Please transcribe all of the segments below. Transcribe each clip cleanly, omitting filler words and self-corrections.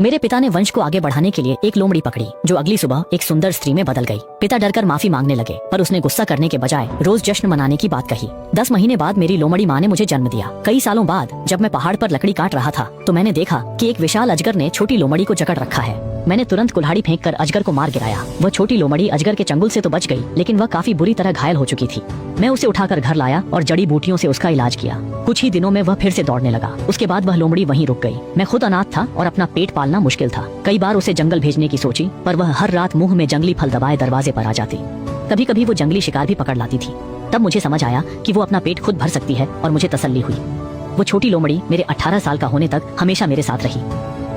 मेरे पिता ने वंश को आगे बढ़ाने के लिए एक लोमड़ी पकड़ी जो अगली सुबह एक सुंदर स्त्री में बदल गई। पिता डरकर माफी मांगने लगे, पर उसने गुस्सा करने के बजाय रोज जश्न मनाने की बात कही। 10 महीने बाद मेरी लोमड़ी माँ ने मुझे जन्म दिया। कई सालों बाद जब मैं पहाड़ पर लकड़ी काट रहा था तो मैंने देखा कि एक विशाल अजगर ने छोटी लोमड़ी को जकड़ रखा है। मैंने तुरंत कुल्हाड़ी फेंककर अजगर को मार गिराया। वह छोटी लोमड़ी अजगर के चंगुल से तो बच गई, लेकिन वह काफी बुरी तरह घायल हो चुकी थी। मैं उसे उठाकर घर लाया और जड़ी बूटियों से उसका इलाज किया। कुछ ही दिनों में वह फिर से दौड़ने लगा। उसके बाद वह लोमड़ी वहीं रुक गई। मैं खुद अनाथ था और अपना पेट पालना मुश्किल था। कई बार उसे जंगल भेजने की सोची, पर वह हर रात मुंह में जंगली फल दबाए दरवाजे पर आ जाती। कभी कभी वो जंगली शिकार भी पकड़ लाती थी। तब मुझे समझ आया कि वो अपना पेट खुद भर सकती है और मुझे तसल्ली हुई। वो छोटी लोमड़ी मेरे 18 साल का होने तक हमेशा मेरे साथ रही।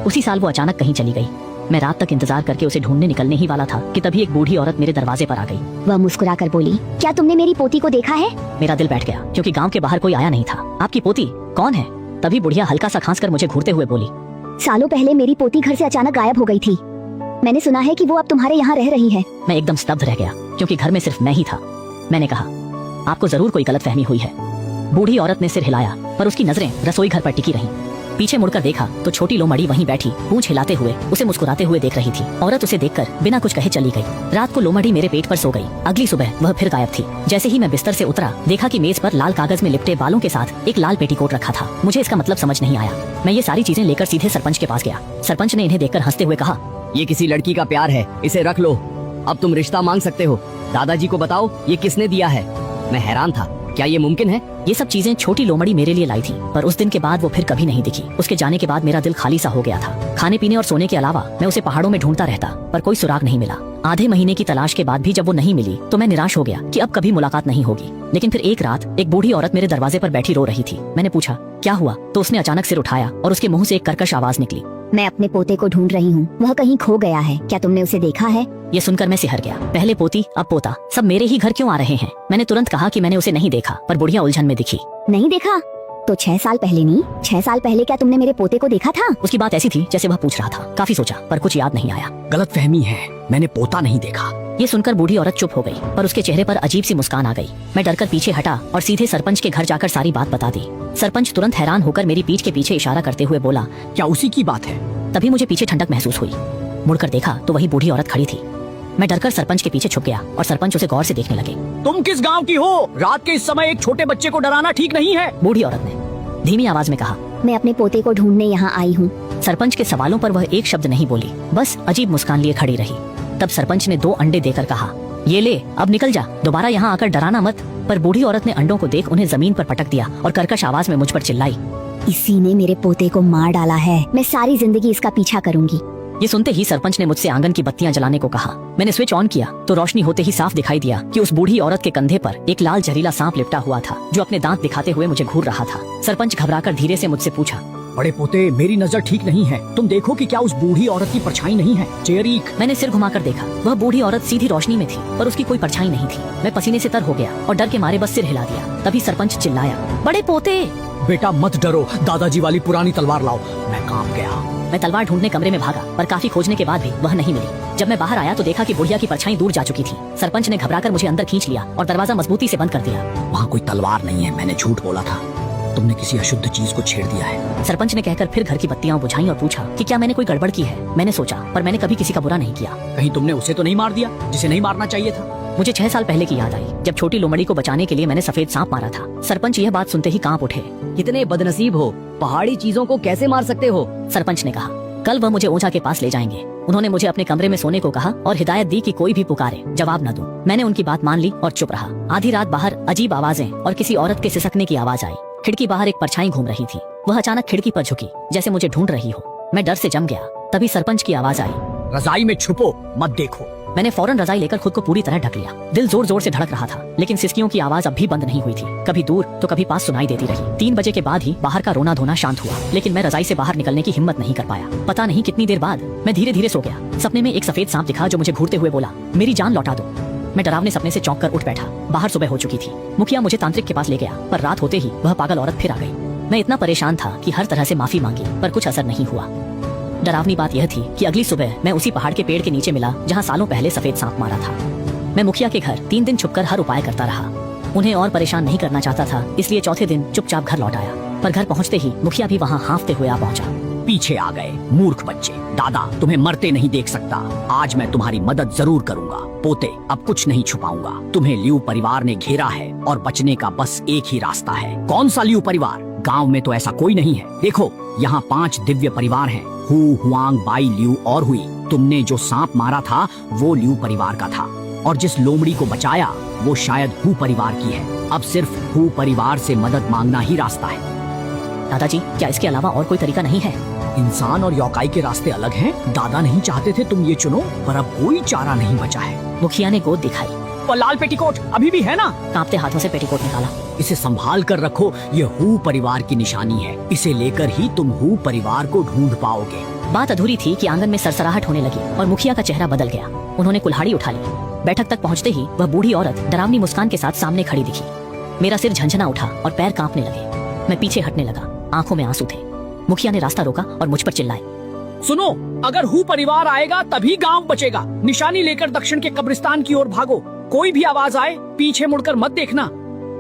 उसी साल वो अचानक कहीं चली गई। मैं रात तक इंतजार करके उसे ढूंढने निकलने ही वाला था कि तभी एक बूढ़ी औरत मेरे दरवाजे पर आ गई। वह मुस्कुराकर बोली, क्या तुमने मेरी पोती को देखा है? मेरा दिल बैठ गया क्योंकि गांव के बाहर कोई आया नहीं था। आपकी पोती कौन है? तभी बुढ़िया हल्का सा खांसकर मुझे घूरते हुए बोली, सालों पहले मेरी पोती घर से अचानक गायब हो गई थी। मैंने सुना है कि वो अब तुम्हारे यहाँ रह रही है। मैं एकदम स्तब्ध रह गया क्योंकि घर में सिर्फ मैं ही था। मैंने कहा, आपको जरूर कोई गलतफहमी हुई है। बूढ़ी औरत ने सिर हिलाया, पर उसकी नजरें रसोई घर पर टिकी रहीं। पीछे मुड़कर देखा तो छोटी लोमड़ी वहीं बैठी पूंछ हिलाते हुए उसे मुस्कुराते हुए देख रही थी। औरत उसे देखकर बिना कुछ कहे चली गई। रात को लोमड़ी मेरे पेट पर सो गई। अगली सुबह वह फिर गायब थी। जैसे ही मैं बिस्तर से उतरा, देखा कि मेज पर लाल कागज में लिपटे बालों के साथ एक लाल पेटीकोट रखा था। मुझे इसका मतलब समझ नहीं आया। मैं ये सारी चीजें लेकर सीधे सरपंच के पास गया। सरपंच ने इन्हें देखकर हंसते हुए कहा, ये किसी लड़की का प्यार है, इसे रख लो। अब तुम रिश्ता मांग सकते हो। दादाजी को बताओ ये किसने दिया है। मैं हैरान था, क्या ये मुमकिन है? ये सब चीजें छोटी लोमड़ी मेरे लिए लाई थी, पर उस दिन के बाद वो फिर कभी नहीं दिखी। उसके जाने के बाद मेरा दिल खाली सा हो गया था। खाने पीने और सोने के अलावा मैं उसे पहाड़ों में ढूंढता रहता, पर कोई सुराग नहीं मिला। आधे महीने की तलाश के बाद भी जब वो नहीं मिली तो मैं निराश हो गया कि अब कभी मुलाकात नहीं होगी। लेकिन फिर एक रात एक बूढ़ी औरत मेरे दरवाजे पर बैठी रो रही थी। मैंने पूछा, क्या हुआ? तो उसने अचानक सिर उठाया और उसके मुंह से एक कर्कश आवाज निकली, मैं अपने पोते को ढूंढ रही हूँ। वह कहीं खो गया है। क्या तुमने उसे देखा है? ये सुनकर मैं सिहर गया। पहले पोती अब पोता, सब मेरे ही घर क्यों आ रहे हैं? मैंने तुरंत कहा कि मैंने उसे नहीं देखा, पर बुढ़िया उलझन में दिखी। नहीं देखा? तो 6 साल पहले नहीं, 6 साल पहले क्या तुमने मेरे पोते को देखा था? उसकी बात ऐसी थी जैसे वह पूछ रहा था। काफी सोचा पर कुछ याद नहीं आया। गलतफहमी है, मैंने पोता नहीं देखा। ये सुनकर बूढ़ी औरत चुप हो गई, पर उसके चेहरे पर अजीब सी मुस्कान आ गई। मैं डरकर पीछे हटा और सीधे सरपंच के घर जाकर सारी बात बता दी। सरपंच तुरंत हैरान होकर मेरी पीठ के पीछे इशारा करते हुए बोला, क्या उसी की बात है? तभी मुझे पीछे ठंडक महसूस हुई। मुड़कर देखा तो वही बूढ़ी औरत खड़ी थी। मैं डरकर सरपंच के पीछे छुप गया और सरपंच उसे गौर से देखने लगे। तुम किस गांव की हो? रात के इस समय एक छोटे बच्चे को डराना ठीक नहीं है। बूढ़ी औरत ने धीमी आवाज में कहा, मैं अपने पोते को ढूंढने यहाँ आई हूँ। सरपंच के सवालों पर वह एक शब्द नहीं बोली, बस अजीब मुस्कान लिए खड़ी रही। तब सरपंच ने 2 अंडे देकर कहा, ये ले, अब निकल जा, दोबारा यहाँ आकर डराना मत। पर बूढ़ी औरत ने अंडों को देख उन्हें जमीन पर पटक दिया और कर्कश आवाज में मुझ पर चिल्लाई, इसी ने मेरे पोते को मार डाला है। मैं सारी जिंदगी इसका पीछा करूंगी। ये सुनते ही सरपंच ने मुझसे आंगन की बत्तियां जलाने को कहा। मैंने स्विच ऑन किया तो रोशनी होते ही साफ दिखाई दिया कि उस बूढ़ी औरत के कंधे पर एक लाल जहरीला सांप लिपटा हुआ था जो अपने दांत दिखाते हुए मुझे घूर रहा था। सरपंच घबराकर धीरे से मुझसे पूछा, बड़े पोते, मेरी नजर ठीक नहीं है, तुम देखो कि क्या उस बूढ़ी औरत की परछाई नहीं है? चेरीक। मैंने सिर घुमाकर देखा, वह बूढ़ी औरत सीधी रोशनी में थी, पर उसकी कोई परछाई नहीं थी। मैं पसीने से तर हो गया और डर के मारे बस सिर हिला दिया। तभी सरपंच चिल्लाया, बड़े पोते। बेटा मत डरो, दादाजी वाली पुरानी तलवार लाओ। मैं काम गया। मैं तलवार ढूंढने कमरे में भागा, पर काफी खोजने के बाद भी वह नहीं मिली। जब मैं बाहर आया तो देखा कि बुढ़िया की परछाई दूर जा चुकी थी। सरपंच ने घबराकर मुझे अंदर खींच लिया और दरवाजा मजबूती से बंद कर दिया। वहाँ कोई तलवार नहीं है, मैंने झूठ बोला था। तुमने किसी अशुद्ध चीज को छेड़ दिया है। सरपंच ने कहकर फिर घर की बत्तियां बुझाई और पूछा कि क्या मैंने कोई गड़बड़ की है। मैंने सोचा, पर मैंने कभी किसी का बुरा नहीं किया। कहीं तुमने उसे तो नहीं मार दिया जिसे नहीं मारना चाहिए था? मुझे 6 साल पहले की याद आई जब छोटी लोमड़ी को बचाने के लिए मैंने सफेद सांप मारा था। सरपंच यह बात सुनते ही कांप उठे। कितने बदनसीब हो, पहाड़ी चीजों को कैसे मार सकते हो? सरपंच ने कहा, कल वह मुझे ओझा के पास ले जाएंगे। उन्होंने मुझे अपने कमरे में सोने को कहा और हिदायत दी कि कोई भी पुकारे जवाब न दूं। मैंने उनकी बात मान ली और चुप रहा। आधी रात बाहर अजीब आवाजें और किसी औरत के सिसकने की आवाज आई। खिड़की बाहर एक परछाई घूम रही थी। वह अचानक खिड़की पर झुकी जैसे मुझे ढूंढ रही हो। मैं डर से जम गया। तभी सरपंच की आवाज आई, रजाई में छुपो, मत देखो। मैंने फौरन रजाई लेकर खुद को पूरी तरह ढक लिया। दिल जोर जोर से धड़क रहा था, लेकिन सिसकियों की आवाज अब भी बंद नहीं हुई थी। कभी दूर तो कभी पास सुनाई देती रही। 3 बजे के बाद ही बाहर का रोना धोना शांत हुआ, लेकिन मैं रजाई से बाहर निकलने की हिम्मत नहीं कर पाया। पता नहीं कितनी देर बाद मैं धीरे धीरे सो गया। सपने में एक सफेद सांप दिखा जो मुझे घूरते हुए बोला, मेरी जान लौटा दो। मैं डरावने सपने से चौंक कर उठ बैठा। बाहर सुबह हो चुकी थी। मुखिया मुझे तांत्रिक के पास ले गया, पर रात होते ही वह पागल औरत फिर आ गई। मैं इतना परेशान था कि हर तरह से माफी मांगी, पर कुछ असर नहीं हुआ। डरावनी बात यह थी कि अगली सुबह मैं उसी पहाड़ के पेड़ के नीचे मिला जहाँ सालों पहले सफेद सांप मारा था। मैं मुखिया के घर 3 दिन छुपकर हर उपाय करता रहा। उन्हें और परेशान नहीं करना चाहता था, इसलिए चौथे दिन चुपचाप घर लौट आया। पर घर पहुँचते ही मुखिया भी वहाँ हांफते हुए आ पहुंचा। पीछे आ गए। मूर्ख बच्चे, दादा तुम्हें मरते नहीं देख सकता। आज मैं तुम्हारी मदद जरूर करूंगा। पोते, अब कुछ नहीं छुपाऊंगा। तुम्हें लियू परिवार ने घेरा है और बचने का बस एक ही रास्ता है। कौन सा लियू परिवार? गांव में तो ऐसा कोई नहीं है। देखो, यहाँ 5 दिव्य परिवार हैं। हु, हुआंग, बाई, लियू और हुई। तुमने जो सांप मारा था वो लियू परिवार का था, और जिस लोमड़ी को बचाया वो शायद हु परिवार की है। अब सिर्फ हु परिवार से मदद मांगना ही रास्ता है। दादाजी, क्या इसके अलावा और कोई तरीका नहीं है? इंसान और योकाई के रास्ते अलग हैं। दादा नहीं चाहते थे तुम ये चुनो, पर अब कोई चारा नहीं बचा है। मुखिया ने गोद दिखाई। और लाल पेटीकोट अभी भी है ना? कांपते हाथों से पेटीकोट निकाला। इसे संभाल कर रखो, ये हु परिवार की निशानी है। इसे लेकर ही तुम हु परिवार को ढूंढ पाओगे। बात अधूरी थी कि आंगन में सरसराहट होने लगी और मुखिया का चेहरा बदल गया। उन्होंने कुल्हाड़ी उठा ली। बैठक तक पहुंचते ही वह बूढ़ी औरत डरावनी मुस्कान के साथ सामने खड़ी दिखी। मेरा सिर झंझना उठा और पैर कांपने लगे। मैं पीछे हटने लगा, आंखों में आंसू थे। मुखिया ने रास्ता रोका और मुझ पर चिल्लाए, सुनो, अगर हु परिवार आएगा तभी गांव बचेगा। निशानी लेकर दक्षिण के कब्रिस्तान की ओर भागो। कोई भी आवाज आए पीछे मुड़कर मत देखना।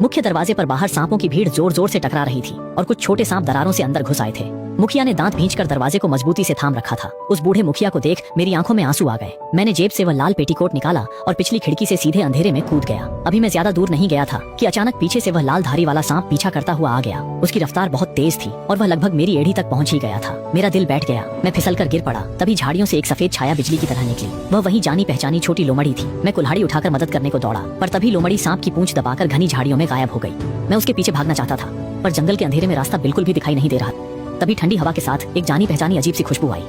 मुख्य दरवाजे पर बाहर सांपों की भीड़ जोर जोर से टकरा रही थी और कुछ छोटे सांप दरारों से अंदर घुस आए थे। मुखिया ने दांत भींचकर दरवाजे को मजबूती से थाम रखा था। उस बूढ़े मुखिया को देख मेरी आंखों में आंसू आ गए। मैंने जेब से वह लाल पेटीकोट निकाला और पिछली खिड़की से सीधे अंधेरे में कूद गया। अभी मैं ज्यादा दूर नहीं गया था कि अचानक पीछे से वह लाल धारी वाला सांप पीछा करता हुआ आ गया। उसकी रफ्तार बहुत तेज थी और वह लगभग मेरी एड़ी तक पहुंच ही गया था। मेरा दिल बैठ गया। मैं फिसलकर गिर पड़ा। तभी झाड़ियों से एक सफेद छाया बिजली की तरह निकली। वह वही जानी पहचानी छोटी लोमड़ी थी। मैं कुल्हाड़ी उठाकर मदद करने को दौड़ा, पर तभी लोमड़ी सांप की पूंछ दबाकर घनी झाड़ियों में गायब हो गई। मैं उसके पीछे भागना चाहता था, पर जंगल के अंधेरे में रास्ता बिल्कुल भी दिखाई नहीं दे रहा। तभी ठंडी हवा के साथ एक जानी पहचानी अजीब सी खुशबू आई।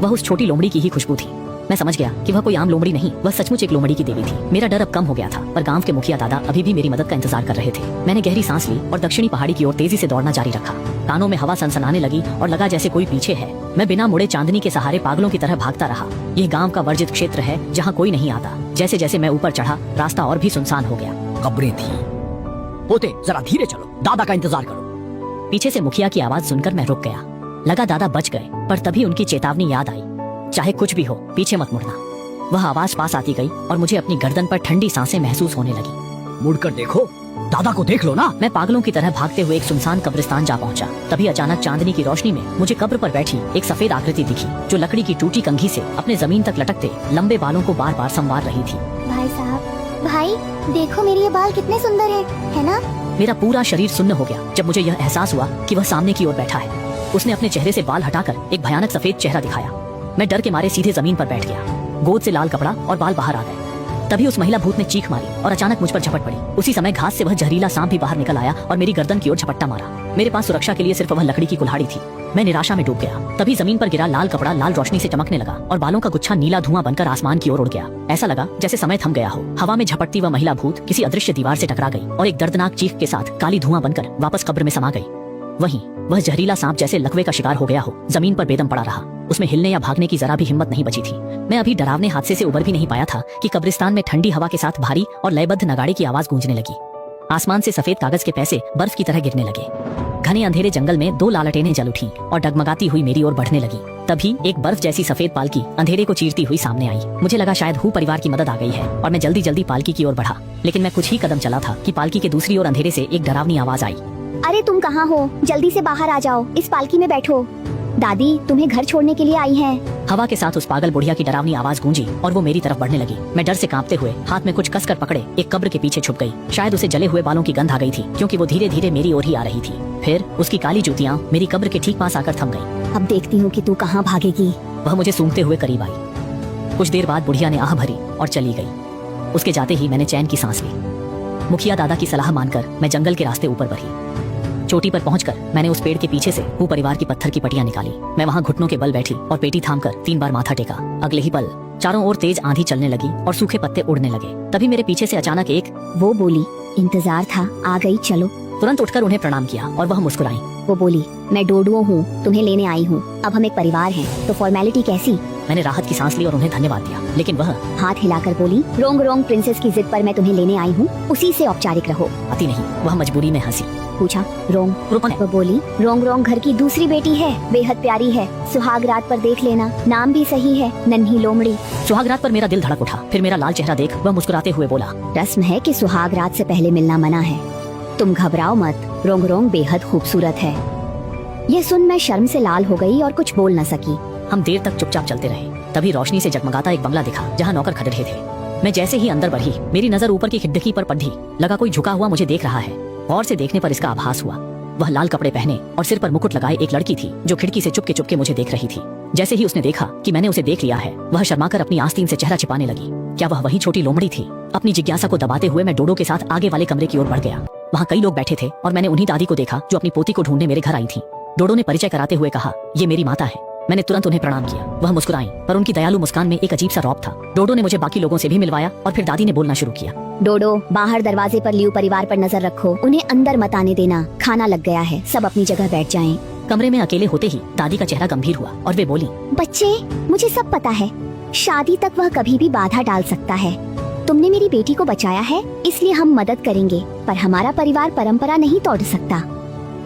वह उस छोटी लोमड़ी की ही खुशबू थी। मैं समझ गया कि वह कोई आम लोमड़ी नहीं, वह सचमुच एक लोमड़ी की देवी थी। मेरा डर अब कम हो गया था, पर गांव के मुखिया दादा अभी भी मेरी मदद का इंतजार कर रहे थे। मैंने गहरी सांस ली और दक्षिणी पहाड़ी की ओर तेजी से दौड़ना जारी रखा। कानों में हवा सनसनाने लगी और लगा जैसे कोई पीछे है। मैं बिना मुड़े चांदनी के सहारे पागलों की तरह भागता रहा। यह गांव का वर्जित क्षेत्र है जहाँ कोई नहीं आता। जैसे जैसे मैं ऊपर चढ़ा, रास्ता और भी सुनसान हो गया। कब्रें थी। पोते, जरा धीरे चलो, दादा का इंतजार करो। पीछे से मुखिया की आवाज सुनकर मैं रुक गया। लगा दादा बच गए, पर तभी उनकी चेतावनी याद आई, चाहे कुछ भी हो पीछे मत मुड़ना। वह आवाज पास आती गई और मुझे अपनी गर्दन पर ठंडी सांसें महसूस होने लगी। मुड़कर देखो, दादा को देख लो ना। मैं पागलों की तरह भागते हुए एक सुनसान कब्रिस्तान जा पहुंचा। तभी अचानक चांदनी की रोशनी में मुझे कब्र पर बैठी एक सफेद आकृति दिखी, जो लकड़ी की टूटी कंघी से अपने जमीन तक लटकते लंबे बालों को बार बार संवार रही थी। भाई साहब, भाई देखो मेरे ये बाल कितने सुंदर है ना? मेरा पूरा शरीर सुन्न हो गया जब मुझे यह एहसास हुआ कि वह सामने की ओर बैठा है। उसने अपने चेहरे से बाल हटाकर एक भयानक सफेद चेहरा दिखाया। मैं डर के मारे सीधे जमीन पर बैठ गया। गोद से लाल कपड़ा और बाल बाहर आ गए। तभी उस महिला भूत ने चीख मारी और अचानक मुझ पर झपट पड़ी। उसी समय घास से वह जहरीला सांप भी बाहर निकल आया और मेरी गर्दन की ओर झपट्टा मारा। मेरे पास सुरक्षा के लिए सिर्फ वह लकड़ी की कुल्हाड़ी थी। मैं निराशा में डूब गया। तभी जमीन पर गिरा लाल कपड़ा लाल रोशनी से चमकने लगा और बालों का गुच्छा नीला धुआं बनकर आसमान की ओर उड़ गया। ऐसा लगा जैसे समय थम गया हो। हवा में झपटती वह महिला भूत किसी अदृश्य दीवार से टकरा गई और एक दर्दनाक चीख के साथ काली धुआं बनकर वापस कब्र में समा गई। वहीं वह जहरीला सांप जैसे लकवे का शिकार हो गया हो, जमीन पर बेदम पड़ा रहा। उसमें हिलने या भागने की जरा भी हिम्मत नहीं बची थी। मैं अभी डरावने हादसे से उबर भी नहीं पाया था कि कब्रिस्तान में ठंडी हवा के साथ भारी और लयबद्ध नगाड़े की आवाज गूंजने लगी। आसमान से सफेद कागज के पैसे बर्फ की तरह गिरने लगे। घने अंधेरे जंगल में 2 लालटेनें जल उठी और डगमगाती हुई मेरी ओर बढ़ने लगी। तभी एक बर्फ जैसी सफेद पालकी अंधेरे को चीरती हुई सामने आई। मुझे लगा शायद हु परिवार की मदद आ गई है और मैं जल्दी जल्दी पालकी की ओर बढ़ा। लेकिन मैं कुछ ही कदम चला था कि पालकी के दूसरी ओर अंधेरे से एक डरावनी आवाज आई। अरे तुम कहाँ हो? जल्दी से बाहर आ जाओ, इस पालकी में बैठो। दादी तुम्हें घर छोड़ने के लिए आई हैं। हवा के साथ उस पागल बुढ़िया की डरावनी आवाज गूंजी और वो मेरी तरफ बढ़ने लगी। मैं डर से कांपते हुए हाथ में कुछ कसकर पकड़े एक कब्र के पीछे छुप गई। शायद उसे जले हुए बालों की गंध आ गई थी, क्योंकि वो धीरे धीरे मेरी ओर ही आ रही थी। फिर उसकी काली जूतियां मेरी कब्र के ठीक पास आकर थम गई। अब देखती हूँ कि तू कहाँ भागेगी। वह मुझे सूंघते हुए करीब आई। कुछ देर बाद बुढ़िया ने आह भरी और चली गई। उसके जाते ही मैंने चैन की सांस ली। मुखिया दादा की सलाह मानकर मैं जंगल के रास्ते ऊपर बढ़ी। चोटी पर पहुंचकर मैंने उस पेड़ के पीछे से हु परिवार की पत्थर की पटियां निकाली। मैं वहां घुटनों के बल बैठी और पेटी थामकर 3 बार माथा टेका। अगले ही पल चारों ओर तेज आंधी चलने लगी और सूखे पत्ते उड़ने लगे। तभी मेरे पीछे से अचानक एक वो बोली, इंतजार था, आ गई, चलो। तुरंत उठकर उन्हें प्रणाम किया और वह मुस्कुराई। वो बोली, मैं डोडुओ हूँ, तुम्हें लेने आई हूँ। अब हम एक परिवार हैं, तो फॉर्मेलिटी कैसी? मैंने राहत की सांस ली और उन्हें धन्यवाद दिया, लेकिन वह हाथ हिलाकर बोली, रोंग रोंग प्रिंसेस की जिद पर मैं तुम्हें लेने आई हूँ, उसी से औपचारिक रहो। आती नहीं। वह मजबूरी में हंसी। पूछा, रोंग? रुपन है। वो बोली, रोंग रोंग घर की दूसरी बेटी है, बेहद प्यारी है, सुहाग रात पर देख लेना, नाम भी सही है, नन्ही लोमड़ी। सुहाग रात पर मेरा दिल धड़क उठा। फिर मेरा लाल चेहरा देख वह मुस्कुराते हुए बोला, रस्म है कि सुहाग रात से पहले मिलना मना है, तुम घबराओ मत, रोंग रोंग बेहद खूबसूरत है। यह सुन मैं शर्म से लाल हो गई और कुछ बोल न सकी। हम देर तक चुपचाप चलते रहे। तभी रोशनी से जगमगाता एक बंगला दिखा जहाँ नौकर खड़े थे। मैं जैसे ही अंदर बढ़ी मेरी नजर ऊपर की खिड़की पर पड़ी। लगा कोई झुका हुआ मुझे देख रहा है। गौर से देखने पर इसका आभास हुआ। वह लाल कपड़े पहने और सिर पर मुकुट लगाए एक लड़की थी जो खिड़की से चुपके चुपके मुझे देख रही थी। जैसे ही उसने देखा कि मैंने उसे देख लिया है, वह शर्माकर अपनी आस्तीन से चेहरा छिपाने लगी। क्या वह वही छोटी लोमड़ी थी? अपनी जिज्ञासा को दबाते हुए मैं डोडो के साथ आगे वाले कमरे की ओर बढ़ गया। वहाँ कई लोग बैठे थे और मैंने उन्हीं दादी को देखा जो अपनी पोती को ढूंढने मेरे घर आई थी। डोडो ने परिचय कराते हुए कहा, ये मेरी माता है। मैंने तुरंत उन्हें प्रणाम किया। वह मुस्कुराई, पर उनकी दयालु मुस्कान में एक अजीब सा रौब था। डोडो ने मुझे बाकी लोगों से भी मिलवाया और फिर दादी ने बोलना शुरू किया। डोडो, बाहर दरवाजे पर लियू परिवार पर नजर रखो, उन्हें अंदर मत आने देना। खाना लग गया है, सब अपनी जगह बैठ जाएं। कमरे में अकेले होते ही दादी का चेहरा गंभीर हुआ और वे बोली, बच्चे, मुझे सब पता है। शादी तक वह कभी भी बाधा डाल सकता है। तुमने मेरी बेटी को बचाया है, इसलिए हम मदद करेंगे, पर हमारा परिवार परंपरा नहीं तोड़ सकता।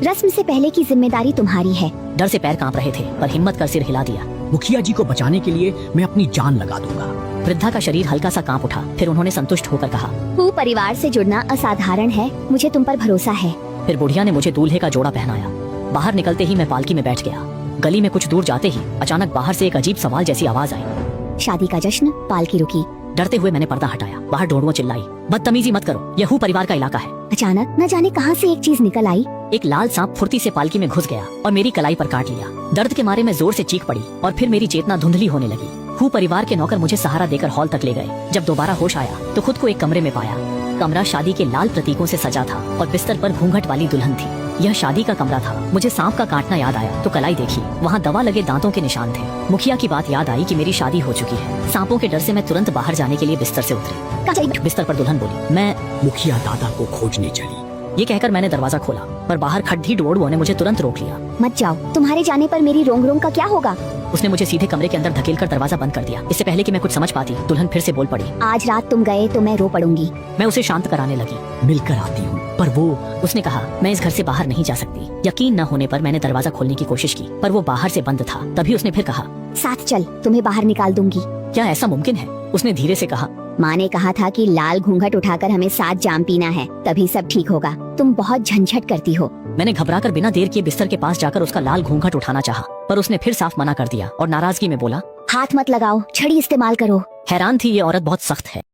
रस्म से पहले की जिम्मेदारी तुम्हारी है। डर से पैर कांप रहे थे पर हिम्मत कर सिर हिला दिया। मुखिया जी को बचाने के लिए मैं अपनी जान लगा दूंगा। वृद्धा का शरीर हल्का सा कांप उठा। फिर उन्होंने संतुष्ट होकर कहा, हूँ परिवार से जुड़ना असाधारण है, मुझे तुम पर भरोसा है। फिर बुढ़िया ने मुझे दूल्हे का जोड़ा पहनाया। बाहर निकलते ही मैं पालकी में बैठ गया। गली में कुछ दूर जाते ही अचानक बाहर से एक अजीब सवाल जैसी आवाज आई। शादी का जश्न। पालकी रुकी। डरते हुए मैंने पर्दा हटाया। बाहर ढोंढुआ चिल्लाई, बदतमीजी मत करो, यह हू परिवार का इलाका है। अचानक न जाने कहां से एक चीज निकल आई। एक लाल सांप फुर्ती से पालकी में घुस गया और मेरी कलाई पर काट लिया। दर्द के मारे मैं जोर से चीख पड़ी और फिर मेरी चेतना धुंधली होने लगी। हू परिवार के नौकर मुझे सहारा देकर हॉल तक ले गए। जब दोबारा होश आया तो खुद को एक कमरे में पाया। कमरा शादी के लाल प्रतीकों से सजा था और बिस्तर पर घूंघट वाली दुल्हन थी। यह शादी का कमरा था। मुझे सांप का काटना याद आया तो कलाई देखी, वहाँ दवा लगे दांतों के निशान थे। मुखिया की बात याद आई कि मेरी शादी हो चुकी है। सांपों के डर से मैं तुरंत बाहर जाने के लिए बिस्तर से उतरी। बिस्तर पर दुल्हन बोली, मैं मुखिया दादा को खोजने चली। ये कहकर मैंने दरवाजा खोला, पर बाहर खड्डी डोड़ुओं ने मुझे तुरंत रोक लिया। मत जाओ, तुम्हारे जाने पर मेरी रोंग रोंग का क्या होगा। उसने मुझे सीधे कमरे के अंदर धकेलकर दरवाजा बंद कर दिया। इससे पहले कि मैं कुछ समझ पाती, दुल्हन फिर से बोल पड़ी, आज रात तुम गए तो मैं रो पड़ूंगी। मैं उसे शांत कराने लगी। मिलकर आती हूँ, पर वो। उसने कहा, मैं इस घर से बाहर नहीं जा सकती। यकीन न होने पर मैंने दरवाजा खोलने की कोशिश की, पर वो बाहर से बंद था। तभी उसने फिर कहा, साथ चल, तुम्हें बाहर निकाल दूंगी। क्या ऐसा मुमकिन है? उसने धीरे से कहा, माँ ने कहा था कि लाल घूंघट उठाकर हमें साथ जाम पीना है, तभी सब ठीक होगा। तुम बहुत झंझट करती हो। मैंने घबराकर बिना देर किए बिस्तर के पास जाकर उसका लाल घूंघट उठाना चाहा, पर उसने फिर साफ मना कर दिया और नाराजगी में बोला, हाथ मत लगाओ, छड़ी इस्तेमाल करो। हैरान थी ये औरत बहुत सख्त है।